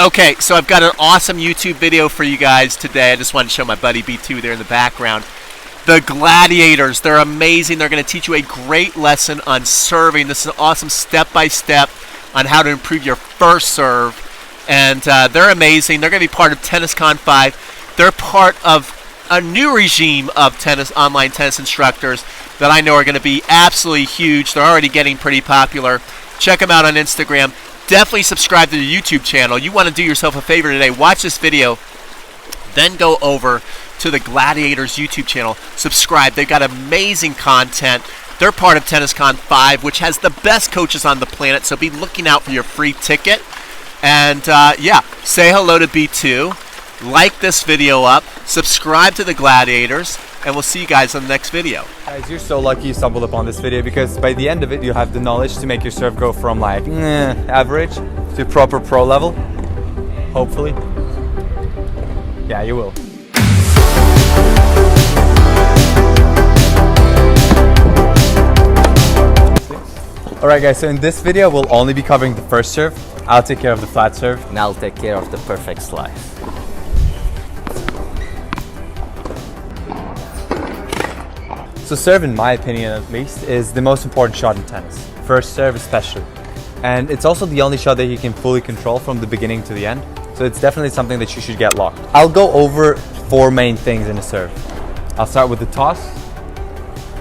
Okay, so I've got an awesome YouTube video for you guys today. I just wanted to show my buddy B2 there in the background. The Gladiators, they're amazing. They're going to teach you a great lesson on serving. This is an awesome step-by-step on how to improve your first serve. And they're amazing. They're going to be part of TennisCon 5. They're part of a new regime of online tennis instructors that I know are going to be absolutely huge. They're already getting pretty popular. Check them out on Instagram. Definitely subscribe to the YouTube channel. You want to do yourself a favor today. Watch this video. Then go over to the Gladiators YouTube channel. Subscribe. They've got amazing content. They're part of TennisCon 5, which has the best coaches on the planet. So be looking out for your free ticket. And yeah, say hello to B2. Like this video up. Subscribe to the Gladiators. And we'll see you guys on the next video. Guys, you're so lucky you stumbled upon this video, because by the end of it, you have the knowledge to make your serve go from like average to proper pro level. Hopefully. Yeah, you will. Alright guys, so in this video, we'll only be covering the first serve. I'll take care of the flat serve. And I'll take care of the perfect slice. So serve, in my opinion at least, is the most important shot in tennis. First serve especially. And it's also the only shot that you can fully control from the beginning to the end. So it's definitely something that you should get locked. I'll go over 4 main things in a serve. I'll start with the toss.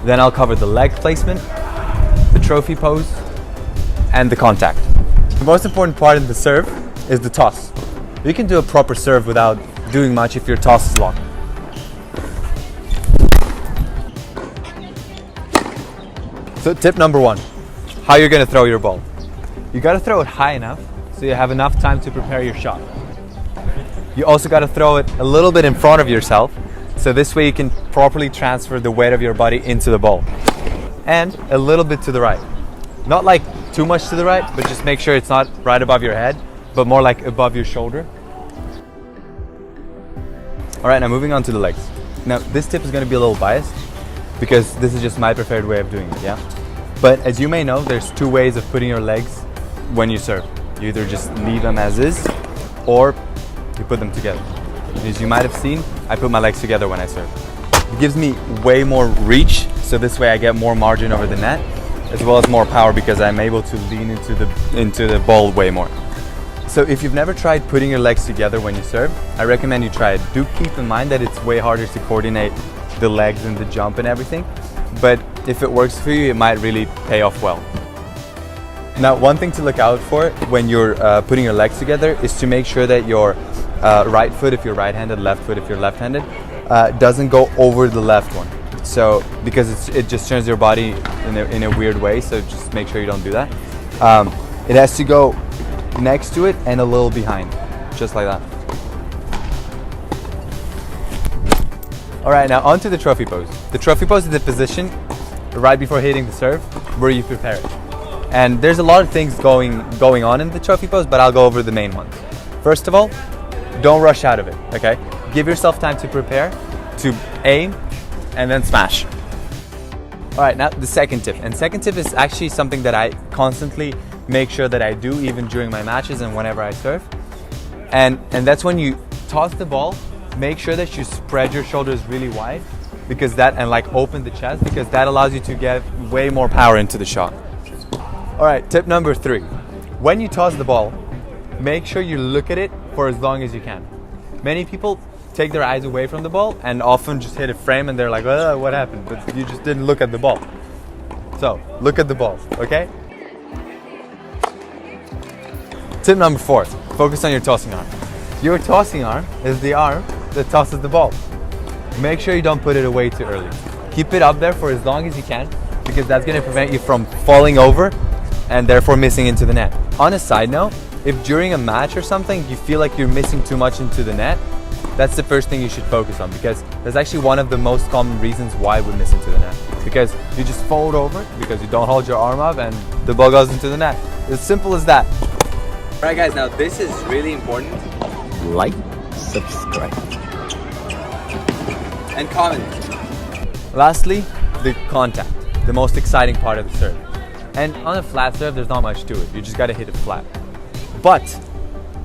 Then I'll cover the leg placement, the trophy pose, and the contact. The most important part in the serve is the toss. You can do a proper serve without doing much if your toss is locked. So tip number 1, how you're going to throw your ball. You got to throw it high enough so you have enough time to prepare your shot. You also got to throw it a little bit in front of yourself, so this way you can properly transfer the weight of your body into the ball. And a little bit to the right. Not like too much to the right, but just make sure it's not right above your head, but more like above your shoulder. Alright, now moving on to the legs. Now this tip is going to be a little biased, because this is just my preferred way of doing it, yeah? But as you may know, there's 2 ways of putting your legs when you serve. You either just leave them as is, or you put them together. As you might have seen, I put my legs together when I serve. It gives me way more reach, so this way I get more margin over the net, as well as more power, because I'm able to lean into the ball way more. So if you've never tried putting your legs together when you serve, I recommend you try it. Do keep in mind that it's way harder to coordinate the legs and the jump and everything, but if it works for you, it might really pay off well. Now, one thing to look out for when you're putting your legs together is to make sure that your right foot if you're right-handed, left foot if you're left-handed, doesn't go over the left one. So because it just turns your body in a weird way, so just make sure you don't do that. It has to go next to it and a little behind, just like that. Alright, now onto the trophy pose. The trophy pose is the position right before hitting the serve where you prepare it. And there's a lot of things going on in the trophy pose, but I'll go over the main ones. First of all, don't rush out of it, okay? Give yourself time to prepare, to aim, and then smash. Alright, now the second tip. And second tip is actually something that I constantly make sure that I do even during my matches and whenever I serve. And that's when you toss the ball, make sure that you spread your shoulders really wide, because that, and like open the chest, because that allows you to get way more power into the shot. Alright, tip number 3. When you toss the ball, make sure you look at it for as long as you can. Many people take their eyes away from the ball and often just hit a frame and they're like, oh, what happened? But you just didn't look at the ball. So, look at the ball, okay? Tip number 4, focus on your tossing arm. Your tossing arm is the arm that tosses the ball. Make sure you don't put it away too early. Keep it up there for as long as you can, because that's going to prevent you from falling over and therefore missing into the net. On a side note, if during a match or something you feel like you're missing too much into the net, that's the first thing you should focus on, because that's actually one of the most common reasons why we miss into the net. Because you just fold over because you don't hold your arm up and the ball goes into the net. As simple as that. Alright guys, now this is really important. Like, subscribe, and comment. Lastly, the contact, the most exciting part of the serve. And on a flat serve, there's not much to it. You just got to hit it flat. But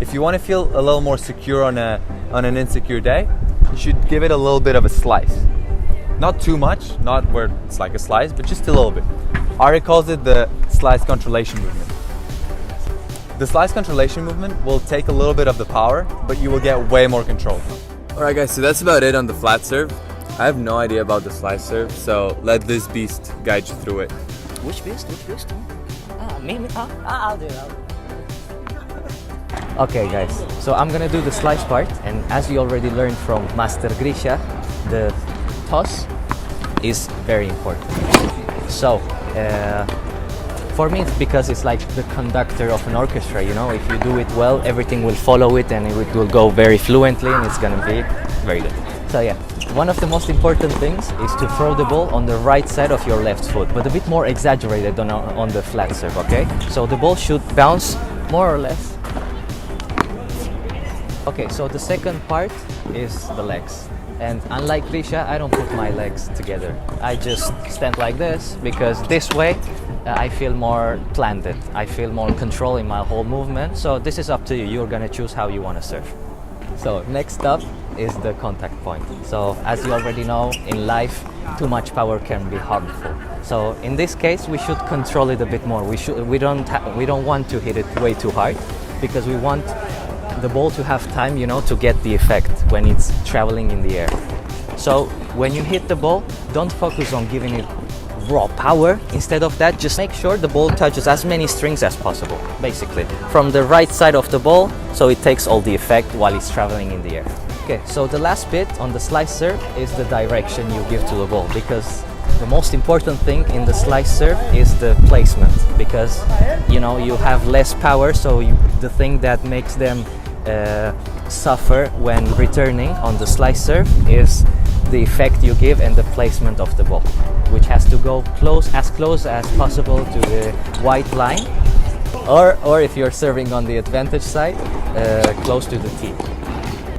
if you want to feel a little more secure on an insecure day, you should give it a little bit of a slice. Not too much, not where it's like a slice, but just a little bit. Ari calls it the slice controlation movement. The slice controlation movement will take a little bit of the power, but you will get way more control. Alright guys, so that's about it on the flat serve. I have no idea about the slice serve, so let this beast guide you through it. Which beast? Me? I'll do it. Okay guys, so I'm gonna do the slice part, and as you already learned from Master Grisha, the toss is very important. So, for me it's because it's like the conductor of an orchestra, you know, if you do it well, everything will follow it and it will go very fluently and it's gonna be very good. So yeah, one of the most important things is to throw the ball on the right side of your left foot, but a bit more exaggerated on the flat serve, okay? So the ball should bounce more or less. Okay, so the second part is the legs. And unlike Grisha, I don't put my legs together. I just stand like this because this way I feel more planted. I feel more control in my whole movement. So this is up to you. You're gonna choose how you wanna serve. So next up is the contact point. So as you already know, in life, too much power can be harmful. So in this case, we should control it a bit more. We don't want to hit it way too hard because we want the ball to have time, you know, to get the effect when it's traveling in the air. So when you hit the ball, don't focus on giving it raw power. Instead of that, just make sure the ball touches as many strings as possible, basically, from the right side of the ball, so it takes all the effect while it's traveling in the air. Okay, so the last bit on the slice serve is the direction you give to the ball, because the most important thing in the slice serve is the placement, because you know you have less power, so the thing that makes them suffer when returning on the slice serve is the effect you give and the placement of the ball, which has to go as close as possible to the white line, or if you're serving on the advantage side, close to the tee.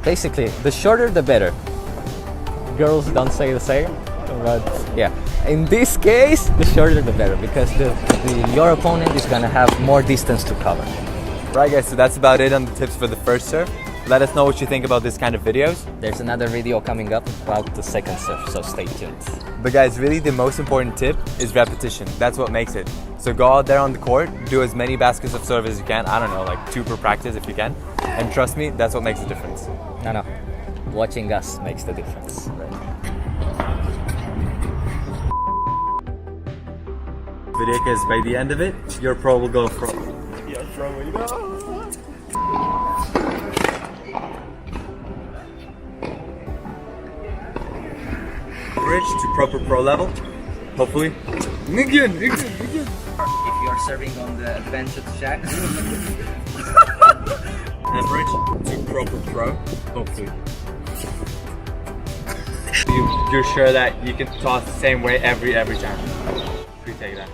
Basically, the shorter the better. Girls don't say the same, but yeah. In this case, the shorter the better, because your opponent is gonna have more distance to cover. Right guys, so that's about it on the tips for the first serve. Let us know what you think about this kind of videos. There's another video coming up about the second serve, so stay tuned. But guys, really the most important tip is repetition. That's what makes it. So go out there on the court, do as many baskets of serve as you can. I don't know, like 2 per practice if you can. And trust me, that's what makes the difference. No. Watching us makes the difference. Video, because by the end of it, your pro will go from... Bridge to proper pro level, hopefully. If you're serving on the advantage jack, Bridge to proper pro, hopefully. You're sure that you can toss the same way every time. Retake that.